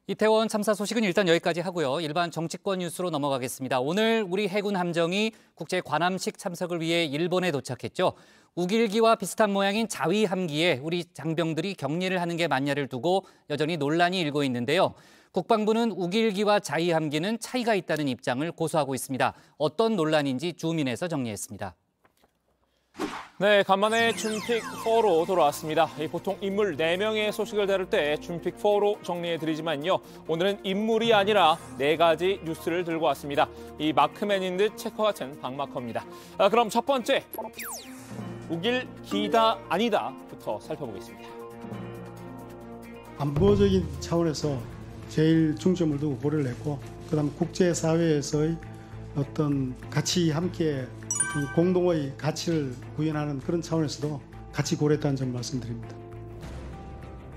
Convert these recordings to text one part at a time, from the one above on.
이태원 참사 소식은 일단 여기까지 하고요. 일반 정치권 뉴스로 넘어가겠습니다. 오늘 우리 해군 함정이 국제 관함식 참석을 위해 일본에 도착했죠. 우길기와 비슷한 모양인 자위함기에 우리 장병들이 격리를 하는 게 맞냐를 두고 여전히 논란이 일고 있는데요. 국방부는 우길기와 자위함기는 차이가 있다는 입장을 고수하고 있습니다. 어떤 논란인지 주민에서 정리했습니다. 네, 간만에 줌픽4로 돌아왔습니다. 보통 인물 4명의 소식을 다룰 때 줌픽4로 정리해드리지만요. 오늘은 인물이 아니라 4가지 뉴스를 들고 왔습니다. 이 마크맨인 듯 체커 같은 박마커입니다. 그럼 첫 번째, 우길 기다 아니다부터 살펴보겠습니다. 안보적인 차원에서 제일 중점을 두고 고려를 했고, 그다음 국제사회에서의 어떤 같이 함께 공동의 가치를 구현하는 그런 차원에서도 같이 고려했다는 점 말씀드립니다.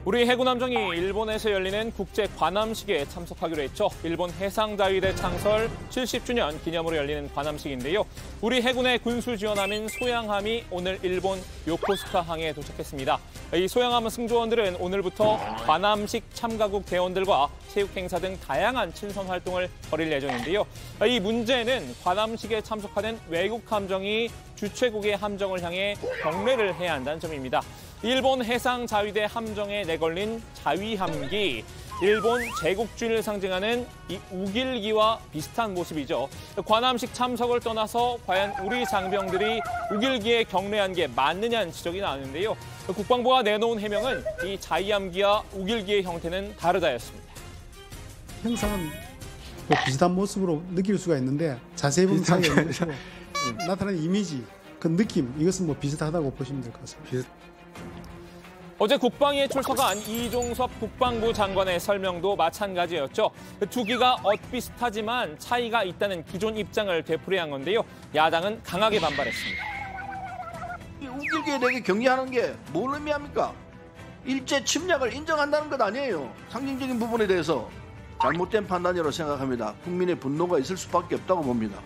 우리 해군 함정이 일본에서 열리는 국제 관함식에 참석하기로 했죠. 일본 해상자위대 창설 70주년 기념으로 열리는 관함식인데요. 우리 해군의 군수 지원함인 소양함이 오늘 일본 요코스카 항에 도착했습니다. 이 소양함 승조원들은 오늘부터 관함식 참가국 대원들과 체육 행사 등 다양한 친선 활동을 벌일 예정인데요. 이 문제는 관함식에 참석하는 외국 함정이 주최국의 함정을 향해 경례를 해야 한다는 점입니다. 일본 해상자위대 함정에 내걸린 자위함기, 일본 제국주의를 상징하는 이 우길기와 비슷한 모습이죠. 관함식 참석을 떠나서 과연 우리 장병들이 우길기에 경례한 게 맞느냐는 지적이 나왔는데요. 국방부가 내놓은 해명은 이 자위함기와 우길기의 형태는 다르다였습니다. 형상은 비슷한 모습으로 느낄 수가 있는데 자세히 보면 차이가 있는 것이고 나타나는 이미지, 그 느낌, 이것은 비슷하다고 보시면 될 것 같습니다. 어제 국방위에 출석한 이종섭 국방부 장관의 설명도 마찬가지였죠. 두 기가 엇비슷하지만 차이가 있다는 기존 입장을 되풀이한 건데요. 야당은 강하게 반발했습니다. 우길기에 대해 격려하는 게 뭘 의미합니까? 일제 침략을 인정한다는 것 아니에요. 상징적인 부분에 대해서 잘못된 판단이라고 생각합니다. 국민의 분노가 있을 수밖에 없다고 봅니다.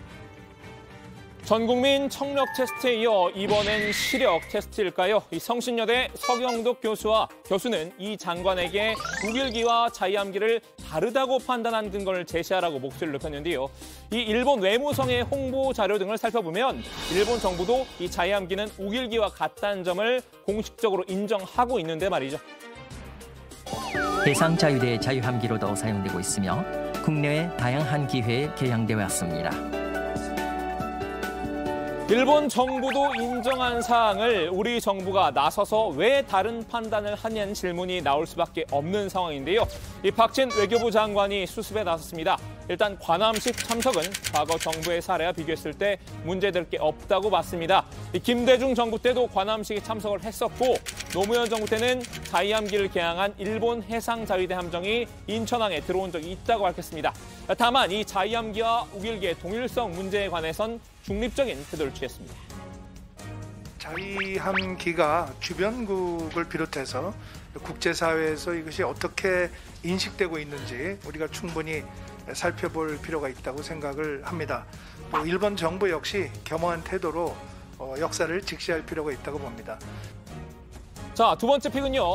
전국민 청력 테스트에 이어 이번엔 시력 테스트일까요? 이 성신여대 서경덕 교수는 이 장관에게 우길기와 자위함기를 다르다고 판단한 근거를 제시하라고 목소리를 높였는데요. 이 일본 외무성의 홍보 자료 등을 살펴보면 일본 정부도 이 자위함기는 우길기와 같다는 점을 공식적으로 인정하고 있는데 말이죠. 해상자위대 자위함기로도 사용되고 있으며 국내외 다양한 기회에 개량되어 왔습니다. 일본 정부도 인정한 사항을 우리 정부가 나서서 왜 다른 판단을 하냐는 질문이 나올 수밖에 없는 상황인데요. 이 박진 외교부 장관이 수습에 나섰습니다. 일단 관함식 참석은 과거 정부의 사례와 비교했을 때 문제될 게 없다고 봤습니다. 김대중 정부 때도 관함식에 참석을 했었고 노무현 정부 때는 자위함기를 개항한 일본 해상자위대 함정이 인천항에 들어온 적이 있다고 밝혔습니다. 다만 이 자위함기와 우길기의 동일성 문제에 관해선 중립적인 태도를 취했습니다. 자위함기가 주변국을 비롯해서 국제사회에서 이것이 어떻게 인식되고 있는지 우리가 충분히 살펴볼 필요가 있다고 생각을 합니다. 또 일본 정부 역시 겸허한 태도로 역사를 직시할 필요가 있다고 봅니다. 자, 두 번째 픽은요.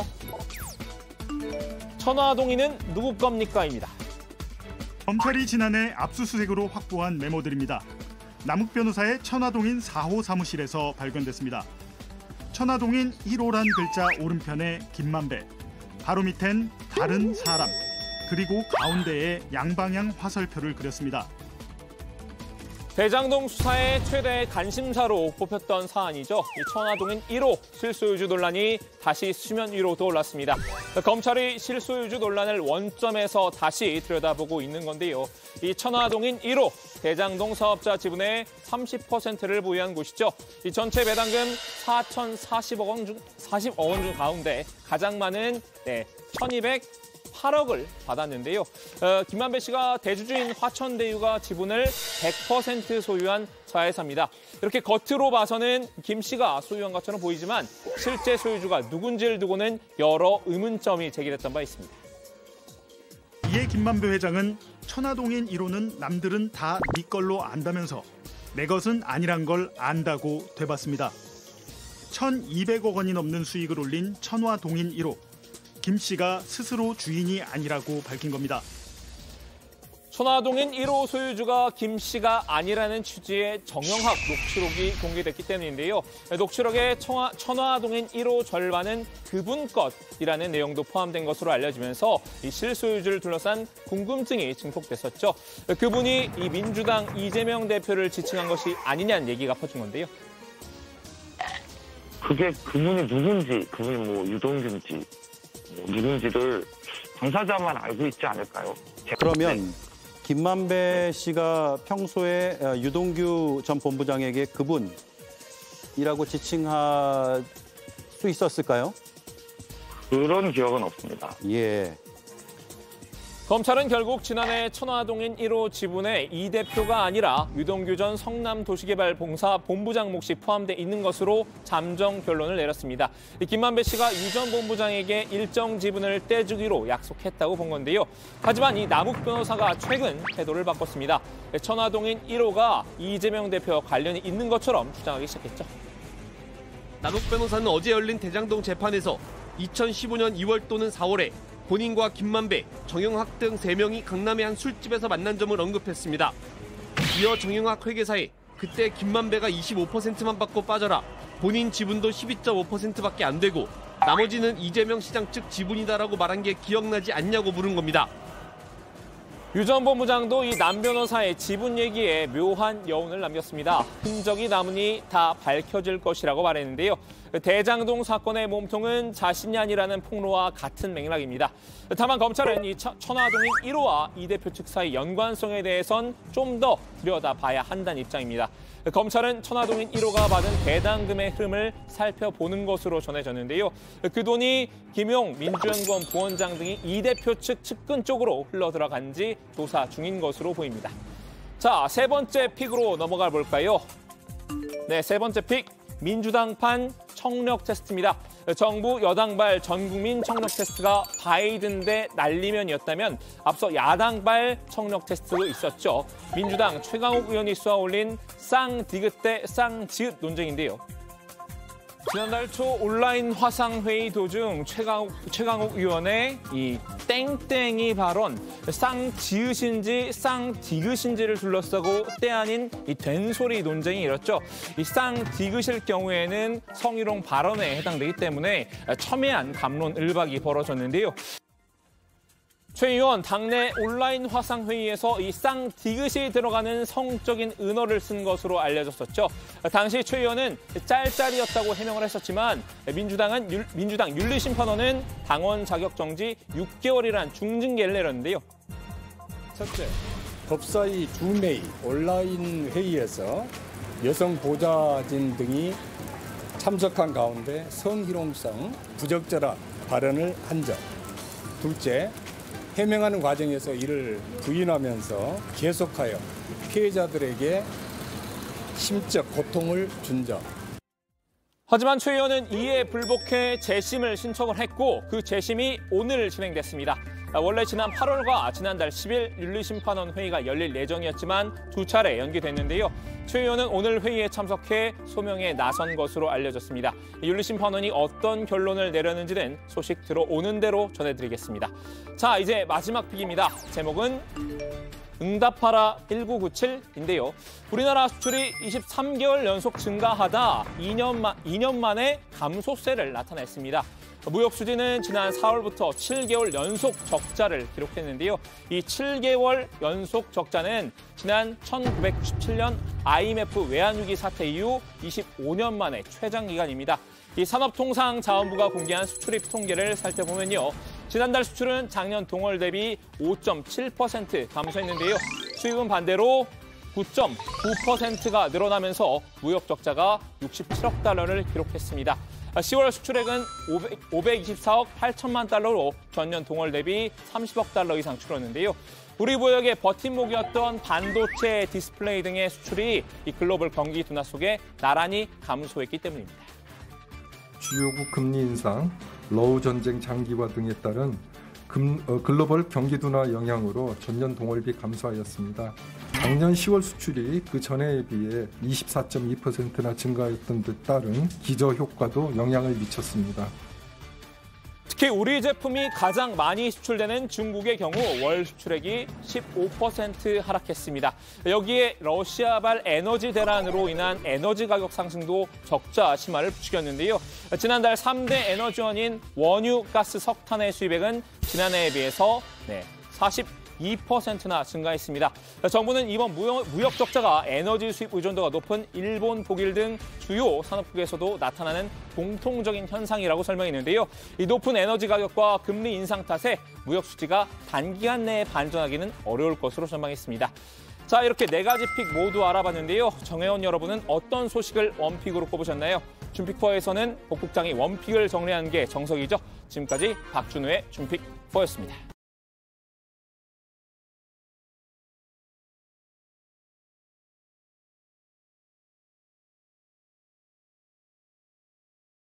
천화동인은 누구 겁니까?입니다. 검찰이 지난해 압수수색으로 확보한 메모들입니다. 남욱 변호사의 천화동인 4호 사무실에서 발견됐습니다. 천화동인 1호란 글자 오른편에 김만배, 바로 밑엔 다른 사람, 그리고 가운데에 양방향 화살표를 그렸습니다. 대장동 수사의 최대 관심사로 뽑혔던 사안이죠. 이 천화동인 1호 실소유주 논란이 다시 수면 위로 떠올랐습니다. 검찰이 실소유주 논란을 원점에서 다시 들여다보고 있는 건데요. 이 천화동인 1호 대장동 사업자 지분의 30%를 보유한 곳이죠. 이 전체 배당금 4,040억 원 중 가운데 가장 많은 1,208억을 받았는데요. 김만배 씨가 대주주인 화천대유가 지분을 100% 소유한 자회사입니다. 이렇게 겉으로 봐서는 김 씨가 소유한 것처럼 보이지만 실제 소유주가 누군지를 두고는 여러 의문점이 제기됐던 바 있습니다. 이에 김만배 회장은 천화동인 1호는 남들은 다 네 걸로 안다면서 내 것은 아니란 걸 안다고 되봤습니다. 1,200억 원이 넘는 수익을 올린 천화동인 1호. 김 씨가 스스로 주인이 아니라고 밝힌 겁니다. 천화동인 1호 소유주가 김 씨가 아니라는 취지의 정영학 녹취록이 공개됐기 때문인데요. 녹취록에 천화동인 1호 절반은 그분 것이라는 내용도 포함된 것으로 알려지면서 이 실소유주를 둘러싼 궁금증이 증폭됐었죠. 그분이 이 민주당 이재명 대표를 지칭한 것이 아니냐는 얘기가 퍼진 건데요. 그게 그분이 누군지, 그분이 뭐 유동규인지 누군지를 당사자만 알고 있지 않을까요? 그러면 김만배 씨가 평소에 유동규 전 본부장에게 그분이라고 지칭할 수 있었을까요? 그런 기억은 없습니다. 예. 검찰은 결국 지난해 천화동인 1호 지분에 이 대표가 아니라 유동규 전 성남도시개발공사 본부장 몫이 포함돼 있는 것으로 잠정 결론을 내렸습니다. 김만배 씨가 유 전 본부장에게 일정 지분을 떼주기로 약속했다고 본 건데요. 하지만 이 남욱 변호사가 최근 태도를 바꿨습니다. 천화동인 1호가 이재명 대표와 관련이 있는 것처럼 주장하기 시작했죠. 남욱 변호사는 어제 열린 대장동 재판에서 2015년 2월 또는 4월에 본인과 김만배, 정영학 등 3명이 강남의 한 술집에서 만난 점을 언급했습니다. 이어 정영학 회계사에 그때 김만배가 25%만 받고 빠져라, 본인 지분도 12.5%밖에 안 되고 나머지는 이재명 시장 측 지분이다라고 말한 게 기억나지 않냐고 물은 겁니다. 유 전 본부장도 이 남 변호사의 지분 얘기에 묘한 여운을 남겼습니다. 흔적이 남으니 다 밝혀질 것이라고 말했는데요. 대장동 사건의 몸통은 자신이 아니라는 폭로와 같은 맥락입니다. 다만 검찰은 이 천화동인 1호와 이 대표 측 사이 연관성에 대해선 좀 더 들여다봐야 한다는 입장입니다. 검찰은 천화동인 1호가 받은 배당금의 흐름을 살펴보는 것으로 전해졌는데요. 그 돈이 김용 민주연구원 부원장 등이 이 대표 측 측근 쪽으로 흘러들어간지 조사 중인 것으로 보입니다. 자, 세 번째 픽으로 넘어가 볼까요? 네, 세 번째 픽, 민주당판 청력 테스트입니다. 정부 여당발 전국민 청력 테스트가 바이든 대 날리면이었다면 앞서 야당발 청력 테스트도 있었죠. 민주당 최강욱 의원이 쏘아올린 쌍디귿 대 쌍지읒 논쟁인데요. 지난달 초 온라인 화상회의 도중 최강욱 의원의 이 땡땡이 발언, 쌍지읒인지 쌍디귿인지를 둘러싸고 때 아닌 이 된소리 논쟁이 일었죠. 이 쌍디귿일 경우에는 성희롱 발언에 해당되기 때문에 첨예한 갑론을박이 벌어졌는데요. 최 의원 당내 온라인 화상회의에서 이 쌍디귿이 들어가는 성적인 은어를 쓴 것으로 알려졌었죠. 당시 최 의원은 짤짤이었다고 해명을 했었지만 민주당 윤리심판원은 당원 자격 정지 6개월이란 중징계를 내렸는데요. 첫째, 법사위 주메이 온라인 회의에서 여성 보좌진 등이 참석한 가운데 성희롱성 부적절한 발언을 한 점. 둘째, 해명하는 과정에서 이를 부인하면서 계속하여 피해자들에게 심적 고통을 준 점. 하지만 최 의원은 이에 불복해 재심을 신청을 했고 그 재심이 오늘 진행됐습니다. 원래 지난 8월과 지난달 10일 윤리심판원 회의가 열릴 예정이었지만 두 차례 연기됐는데요. 최 의원은 오늘 회의에 참석해 소명에 나선 것으로 알려졌습니다. 윤리심판원이 어떤 결론을 내렸는지는 소식 들어오는 대로 전해드리겠습니다. 자, 이제 마지막 픽입니다. 제목은 응답하라 1997인데요. 우리나라 수출이 23개월 연속 증가하다 2년 만에 감소세를 나타냈습니다. 무역 수지는 지난 4월부터 7개월 연속 적자를 기록했는데요. 이 7개월 연속 적자는 지난 1997년 IMF 외환위기 사태 이후 25년 만에 최장 기간입니다. 이 산업통상자원부가 공개한 수출입 통계를 살펴보면요. 지난달 수출은 작년 동월 대비 5.7% 감소했는데요. 수입은 반대로 9.9%가 늘어나면서 무역 적자가 67억 달러를 기록했습니다. 10월 수출액은 524억 8천만 달러로 전년 동월 대비 30억 달러 이상 줄었는데요. 우리 무역의 버팀목이었던 반도체, 디스플레이 등의 수출이 이 글로벌 경기 둔화 속에 나란히 감소했기 때문입니다. 주요국 금리 인상, 러우 전쟁 장기화 등에 따른 글로벌 경기 둔화 영향으로 전년 동월비 감소하였습니다. 작년 10월 수출이 그 전해에 비해 24.2%나 증가했던 데 따른 기저 효과도 영향을 미쳤습니다. 특히 우리 제품이 가장 많이 수출되는 중국의 경우 월 수출액이 15% 하락했습니다. 여기에 러시아발 에너지 대란으로 인한 에너지 가격 상승도 적자 심화를 부추겼는데요. 지난달 3대 에너지원인 원유, 가스, 석탄의 수입액은 지난해에 비해서 42%나 증가했습니다. 정부는 이번 무역 적자가 에너지 수입 의존도가 높은 일본, 독일 등 주요 산업국에서도 나타나는 공통적인 현상이라고 설명했는데요. 이 높은 에너지 가격과 금리 인상 탓에 무역 수지가 단기간 내에 반전하기는 어려울 것으로 전망했습니다. 자, 이렇게 4가지 픽 모두 알아봤는데요. 정혜원 여러분은 어떤 소식을 원픽으로 꼽으셨나요? 준픽4에서는 복 국장이 원픽을 정리하는 게 정석이죠. 지금까지 박준우의 준픽4였습니다.